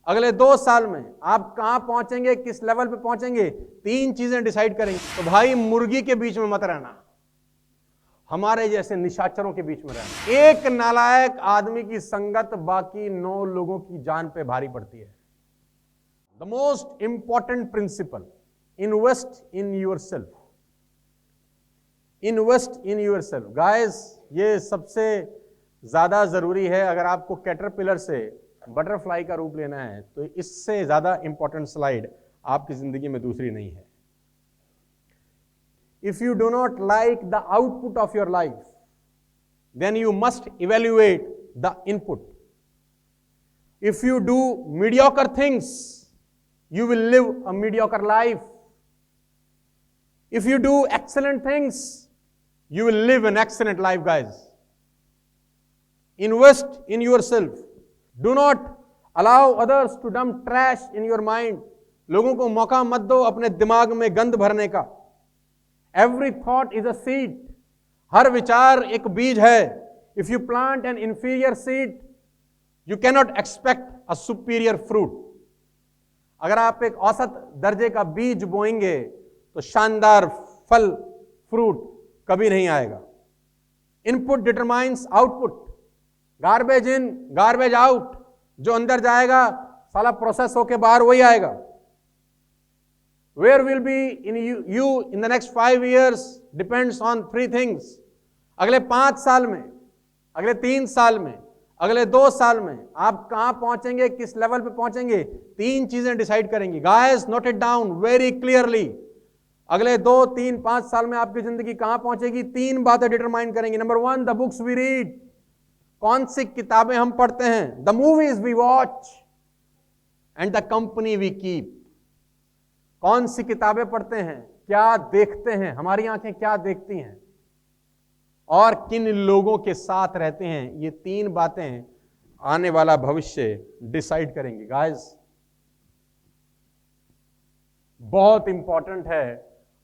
अगले 2 साल में आप कहां पहुंचेंगे, किस लेवल पे पहुंचेंगे, 3 चीजें डिसाइड करेंगे। तो भाई मुर्गी के बीच में मत रहना, हमारे जैसे निशाचरों के बीच में रहना। एक नालायक आदमी की संगत बाकी 9 लोगों की जान पे भारी पड़ती है। The most important principle, invest in yourself, invest in yourself. Guys, ये सबसे ज्यादा जरूरी है। अगर आपको कैटरपिलर से बटरफ्लाई का रूप लेना है तो इससे ज्यादा इंपॉर्टेंट स्लाइड आपकी जिंदगी में दूसरी नहीं है। If you do not like the output of your life, then you must evaluate the input. If you do mediocre things, you will live a mediocre life. If you do excellent things, you will live an excellent life, guys. Invest in yourself. Do not allow others to dump trash in your mind. लोगों को मौका मत दो अपने दिमाग में गंद भरने का। Every thought is a seed. हर विचार एक बीज है। If you plant an inferior seed, you cannot expect a superior fruit. अगर आप एक औसत दर्जे का बीज बोएंगे तो शानदार फल, फ्रूट कभी नहीं आएगा। Input determines output. Garbage in, garbage out. जो अंदर जाएगा साला प्रोसेस होके बाहर वही आएगा। Where will be in you in the next 5 years depends on 3 things. अगले 5 साल में, अगले 3 साल में, अगले 2 साल में आप कहां पहुंचेंगे, किस लेवल पे पहुंचेंगे, 3 चीजें डिसाइड करेंगी। Guys, note it down very clearly. अगले 2, 3, 5 साल में आपकी जिंदगी कहां पहुंचेगी, 3 बातें डिटरमाइन करेंगी। Number 1, the books we read. कौन सी किताबें हम पढ़ते हैं। The movies we watch and the company we keep. कौन सी किताबें पढ़ते हैं, क्या देखते हैं, हमारी आंखें क्या देखती हैं, और किन लोगों के साथ रहते हैं। ये 3 बातें आने वाला भविष्य डिसाइड करेंगी। गाइस, बहुत इंपॉर्टेंट है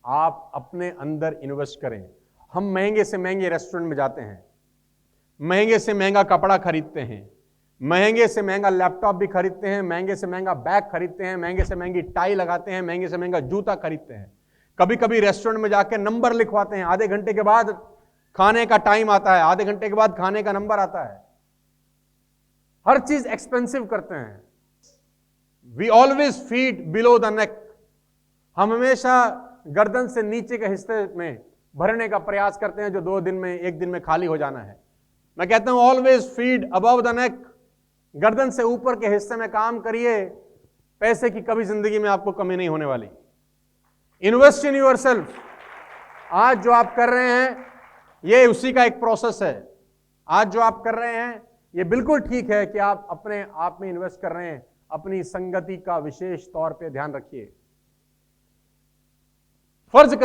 आप अपने अंदर इन्वेस्ट करें। हम महंगे से महंगे रेस्टोरेंट में जाते हैं, महंगे से महंगा कपड़ा खरीदते हैं, महंगे से महंगा लैपटॉप भी खरीदते हैं, महंगे से महंगा बैग खरीदते हैं, महंगे से महंगी टाई लगाते हैं, महंगे से महंगा जूता खरीदते हैं। कभी कभी रेस्टोरेंट में जाके नंबर लिखवाते हैं। आधे घंटे के बाद खाने का टाइम आता है, आधे घंटे के बाद खाने का नंबर आता है। हर चीज एक्सपेंसिव करते हैं। We always feed below the neck. हम हमेशा गर्दन से नीचे के हिस्से में भरने का प्रयास करते हैं जो 2 दिन में, 1 दिन में खाली हो जाना है। मैं कहता हूं always feed above the neck. गर्दन से ऊपर के हिस्से में काम करिए, पैसे की कभी जिंदगी में आपको कमी नहीं होने वाली। Invest in yourself. आज जो आप कर रहे हैं ये उसी का एक प्रोसेस है। आज जो आप कर रहे हैं ये बिल्कुल ठीक है कि आप अपने आप में इन्वेस्ट कर रहे हैं। अपनी संगति का विशेष तौर पे ध्यान रखिए। फर्ज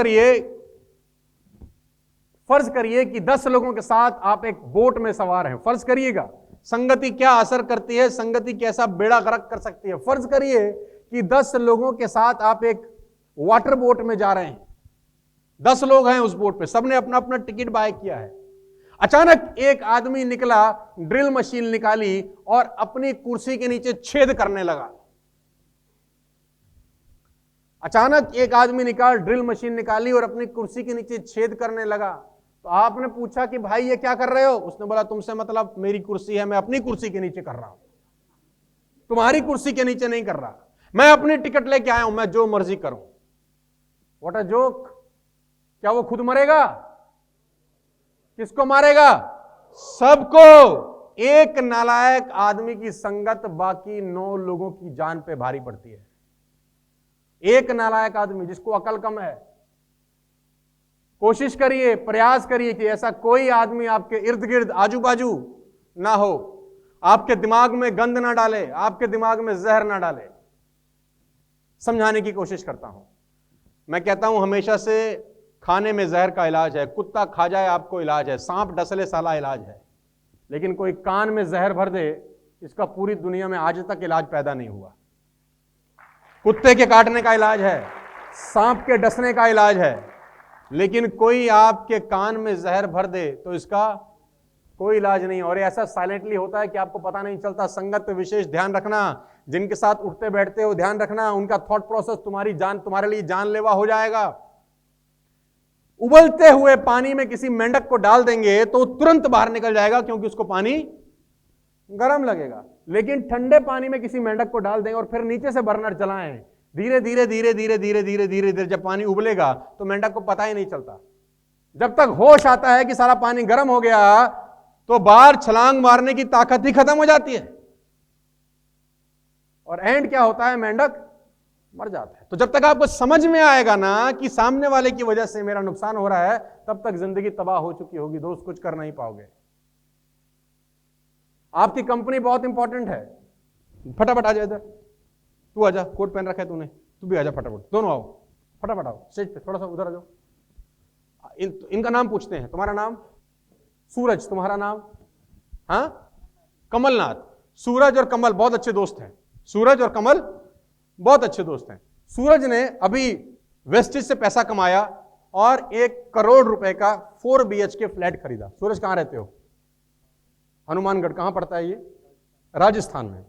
करिए कि 10 लोगों के साथ आप एक बोट में सवार हैं। फर्ज करिएगा संगति क्या असर करती है, संगति कैसा बेड़ा गर्क कर सकती है। फर्ज करिए कि 10 लोगों के साथ आप एक वाटर बोट में जा रहे हैं। 10 लोग हैं उस बोट पे, सबने अपना अपना टिकट बाय किया है। अचानक एक आदमी निकला, ड्रिल मशीन निकाली और अपनी कुर्सी के नीचे छेद करने लगा। अचानक एक आदमी निकाल, ड्रिल मशीन निकाली और अपनी कुर्सी के नीचे छेद करने लगा। तो आपने पूछा कि भाई ये क्या कर रहे हो। उसने बोला तुमसे मतलब, मेरी कुर्सी है, मैं अपनी कुर्सी के नीचे कर रहा हूं, तुम्हारी कुर्सी के नीचे नहीं कर रहा। मैं अपनी टिकट लेके आया हूं, मैं जो मर्जी करूं। What a joke. क्या वो खुद मरेगा? किसको मारेगा? सबको। एक नालायक आदमी की संगत बाकी 9 लोगों की जान पे भारी पड़ती है। एक नालायक आदमी जिसको अकल कम है। कोशिश करिए, प्रयास करिए कि ऐसा कोई आदमी आपके इर्द गिर्द, आजू बाजू ना हो, आपके दिमाग में गंद ना डाले, आपके दिमाग में जहर ना डाले। समझाने की कोशिश करता हूं। मैं कहता हूं हमेशा से खाने में जहर का इलाज है। कुत्ता खा जाए आपको इलाज है, सांप डसले साला इलाज है। लेकिन कोई कान में जहर भर दे, इसका पूरी दुनिया में आज तक इलाज पैदा नहीं हुआ। कुत्ते के काटने का इलाज है, सांप के डसने का इलाज है, लेकिन कोई आपके कान में जहर भर दे तो इसका कोई इलाज नहीं। और ऐसा साइलेंटली होता है कि आपको पता नहीं चलता। संगत पे विशेष ध्यान रखना। जिनके साथ उठते बैठते हो, ध्यान रखना उनका थॉट प्रोसेस तुम्हारे लिए जानलेवा हो जाएगा। उबलते हुए पानी में किसी मेंढक को डाल देंगे तो तुरंत बाहर निकल जाएगा, क्योंकि उसको पानी गर्म लगेगा। लेकिन ठंडे पानी में किसी मेंढक को डाल देंगे और फिर नीचे से बर्नर चलाएं, धीरे धीरे धीरे धीरे धीरे धीरे धीरे धीरे जब पानी उबलेगा तो मेंढक को पता ही नहीं चलता। जब तक होश आता है कि सारा पानी गर्म हो गया तो बाहर छलांग मारने की ताकत ही खत्म हो जाती है, और एंड क्या होता है, मेंढक मर जाता है। तो जब तक आपको समझ में आएगा ना कि सामने वाले की वजह से मेरा नुकसान हो रहा है, तब तक जिंदगी तबाह हो चुकी होगी दोस्त, कुछ कर नहीं पाओगे। आपकी कंपनी बहुत इंपॉर्टेंट है। फटाफट आ जा इधर, तू आजा, कोट पहन रखा है तूने, तू भी आजा फटाफट, दोनों आओ, फटाफट आओ स्टेज पे, थोड़ा सा उधर आ जाओ। इनका नाम पूछते हैं, तुम्हारा नाम? सूरज। तुम्हारा नाम? हाँ, कमलनाथ। सूरज और कमल बहुत अच्छे दोस्त हैं। सूरज और कमल बहुत अच्छे दोस्त हैं। सूरज ने अभी वेस्टेज से पैसा कमाया और 1 करोड़ रुपए का 4 BHK फ्लैट खरीदा। सूरज कहां रहते हो? हनुमानगढ़। कहां पड़ता है ये? राजस्थान में।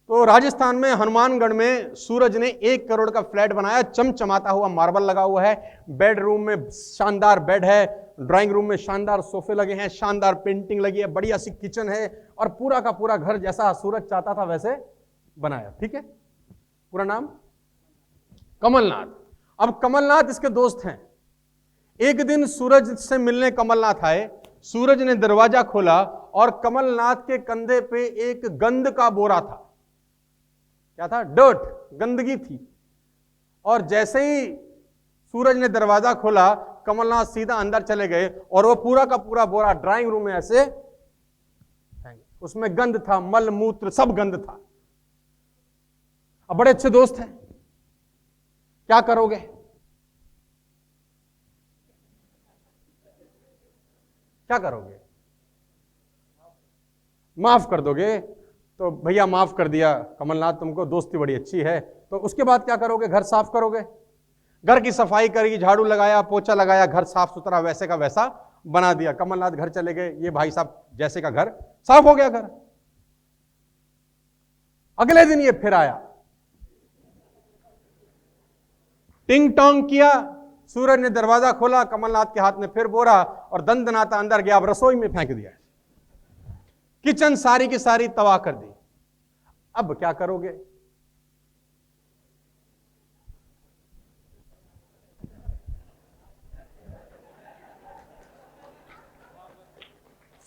तो राजस्थान में हनुमानगढ़ में सूरज ने 1 करोड़ का फ्लैट बनाया, चमचमाता हुआ मार्बल लगा हुआ है, बेडरूम में शानदार बेड है, ड्राइंग रूम में शानदार सोफे लगे हैं, शानदार पेंटिंग लगी है, बढ़िया सी किचन है, और पूरा का पूरा घर जैसा सूरज चाहता था वैसे बनाया। ठीक है, पूरा नाम कमलनाथ। अब कमलनाथ इसके दोस्त हैं। एक दिन सूरज से मिलने कमलनाथ आए। सूरज ने दरवाजा खोला और कमलनाथ के कंधे पे एक गंद का बोरा था। क्या था? डर्ट, गंदगी थी। और जैसे ही सूरज ने दरवाजा खोला, कमलनाथ सीधा अंदर चले गए और वो पूरा का पूरा बोरा ड्राइंग रूम में ऐसे, उसमें गंद था, मल मूत्र सब गंद था। अब बड़े अच्छे दोस्त हैं, क्या करोगे? क्या करोगे? माफ कर दोगे? तो भैया माफ कर दिया कमलनाथ, तुमको दोस्ती बड़ी अच्छी है। तो उसके बाद क्या करोगे? घर साफ करोगे, घर की सफाई करी, झाड़ू लगाया, पोछा लगाया, घर साफ सुथरा वैसे का वैसा बना दिया। कमलनाथ घर चले गए, ये भाई साहब जैसे का घर साफ हो गया घर। अगले दिन ये फिर आया, टिंग टोंग किया, सूरज ने दरवाजा खोला, कमलनाथ के हाथ में फिर बोरा और दंदनाता अंदर गया, अब रसोई में फेंक दिया, किचन सारी की सारी तबाह कर दी। अब क्या करोगे?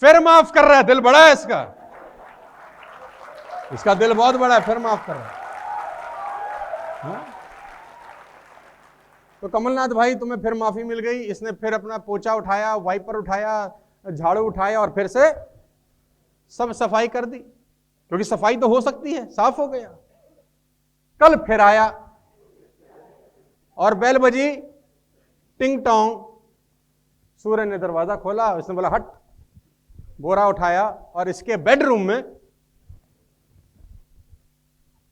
फिर माफ कर रहा है, दिल बड़ा है इसका, इसका दिल बहुत बड़ा है, फिर माफ कर रहा है। हाँ? तो कमलनाथ भाई तुम्हें फिर माफी मिल गई। इसने फिर अपना पोछा उठाया, वाइपर उठाया, झाड़ू उठाया और फिर से सब सफाई कर दी, क्योंकि सफाई तो हो सकती है, साफ हो गया। कल फिर आया और बेल बजी, टिंग टोंग, सूरज ने दरवाजा खोला, उसने बोला हट, बोरा उठाया और इसके बेडरूम में।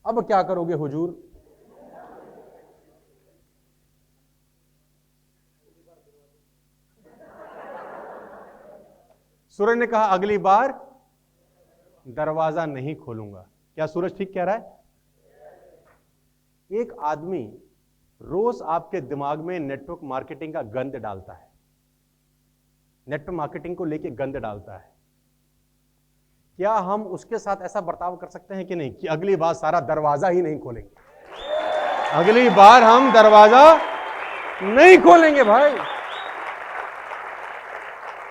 अब क्या करोगे हुजूर? सूरज ने कहा अगली बार दरवाजा नहीं खोलूंगा। क्या सूरज ठीक कह रहा है? एक आदमी रोज आपके दिमाग में नेटवर्क मार्केटिंग का गंद डालता है, नेटवर्क मार्केटिंग को लेके गंद डालता है। क्या हम उसके साथ ऐसा बर्ताव कर सकते हैं कि नहीं, कि अगली बार सारा दरवाजा ही नहीं खोलेंगे, अगली बार हम दरवाजा नहीं खोलेंगे भाई।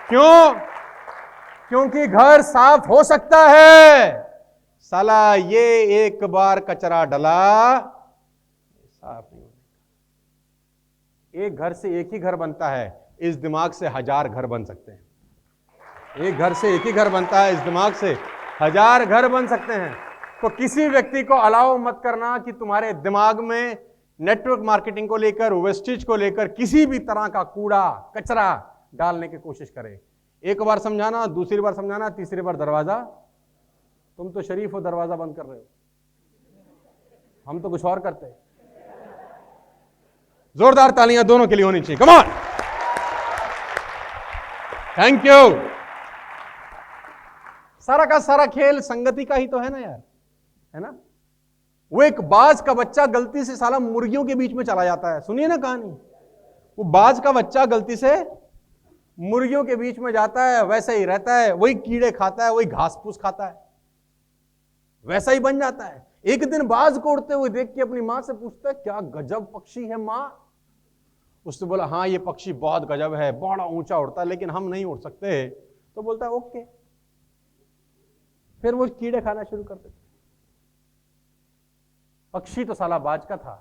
क्यों? क्योंकि घर साफ हो सकता है, साला ये एक बार कचरा डला साफ नहीं होगा। एक घर से एक ही घर बनता है, इस दिमाग से 1000 घर बन सकते हैं। एक घर से एक ही घर बनता है, इस दिमाग से 1000 घर बन सकते हैं। तो किसी व्यक्ति को अलाउ मत करना कि तुम्हारे दिमाग में नेटवर्क मार्केटिंग को लेकर, वेस्टेज को लेकर किसी भी तरह का कूड़ा कचरा डालने की कोशिश करे। एक बार समझाना, दूसरी बार समझाना, तीसरी बार दरवाजा, तुम तो शरीफ हो, दरवाजा बंद कर रहे हो, हम तो कुछ और करते हैं। जोरदार तालियां दोनों के लिए होनी चाहिए, कम ऑन, थैंक यू। सारा का सारा खेल संगति का ही तो है ना यार। है ना। वो एक बाज का बच्चा गलती से साला मुर्गियों के बीच में चला जाता है, सुनिए ना कहानी। वो बाज का बच्चा गलती से मुर्गियों के बीच में जाता है, वैसे ही रहता है, वही कीड़े खाता है, वही घास फूस खाता है, वैसा ही बन जाता है। एक दिन बाज को उड़ते हुए देख के अपनी मां से पूछता है, क्या गजब पक्षी है मां। उसने बोला, हाँ ये पक्षी बहुत गजब है, बड़ा ऊंचा उड़ता है, लेकिन हम नहीं उड़ सकते। तो बोलता है ओके। फिर वो कीड़े खाना शुरू कर देते। पक्षी तो साला बाज का था,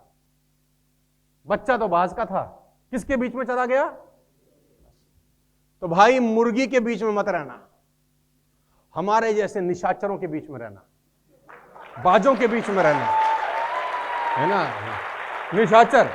बच्चा तो बाज का था, किसके बीच में चला गया। तो भाई मुर्गी के बीच में मत रहना, हमारे जैसे निशाचरों के बीच में रहना, बाजों के बीच में रहना, है ना। निशाचर